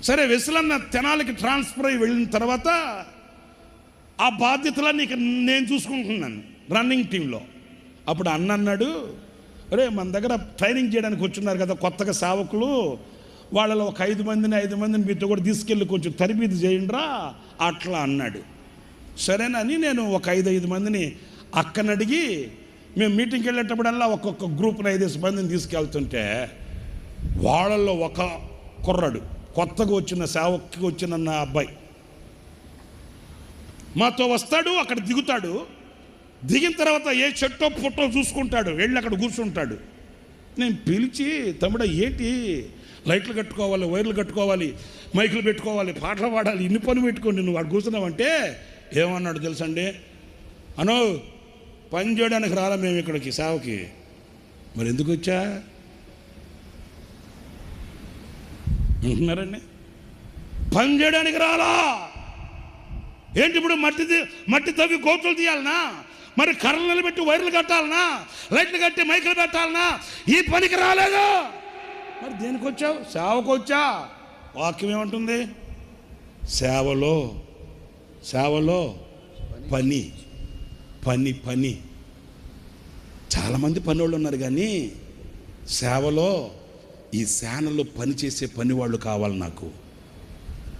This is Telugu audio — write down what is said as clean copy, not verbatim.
సరే వెసులన్న తెనాలికి ట్రాన్స్ఫర్ అయ్యి వెళ్ళిన తర్వాత ఆ బాధ్యతలన్నీ ఇక నేను చూసుకుంటున్నాను రన్నింగ్ టీంలో. అప్పుడు అన్న అన్నాడు, అరే మన దగ్గర ట్రైనింగ్ చేయడానికి వచ్చున్నారు కదా కొత్తగా సేవకులు, వాళ్ళలో ఒక 5 మందిని మీతో కూడా తీసుకెళ్ళి కొంచెం తరబీదు చేయండిరా అట్లా అన్నాడు. సరేనని నేను ఒక 5 మందిని అక్కని అడిగి, మేము మీటింగ్కి వెళ్ళేటప్పుడల్లా ఒక్కొక్క గ్రూప్ని 5 మందిని తీసుకెళ్తుంటే వాళ్ళల్లో ఒక కుర్రాడు కొత్తగా వచ్చిన సేవకి వచ్చిన నా అబ్బాయి మాతో వస్తాడు. అక్కడ దిగుతాడు. దిగిన తర్వాత ఏ చెట్టో పుట్టో చూసుకుంటాడు, వెళ్ళి అక్కడ కూర్చుంటాడు. నేను పిలిచి, తమ్ముడా ఏంటి, లైట్లు కట్టుకోవాలి, వైర్లు కట్టుకోవాలి, మైకులు పెట్టుకోవాలి, పాటలు పాడాలి, ఇన్ని పని పెట్టుకోండి, నువ్వు వాడు కూర్చున్నావంటే ఏమన్నాడు తెలుసండి, అనో పని చేయడానికి రాలా మేము ఇక్కడికి సేవకి, మరి ఎందుకు వచ్చా అంటున్నారండి. పని చేయడానికి రాలా ఏంటి, ఇప్పుడు మట్టి తవ్వి గోతులు తీయాలనా, మరి కర్రలు నిలబెట్టి వైర్లు కట్టాలనా, లైట్లు కట్టి మైకులు పెట్టాలనా, ఈ పనికి రాలేదు, మరి దేనికి వచ్చావు, సేవకు వచ్చా. వాక్యం ఏమంటుంది, సేవలో పని పని పని. చాలామంది పని వాళ్ళు ఉన్నారు, కానీ సేవలో ఈ సేనలో పనిచేసే పని వాళ్ళు కావాలి నాకు.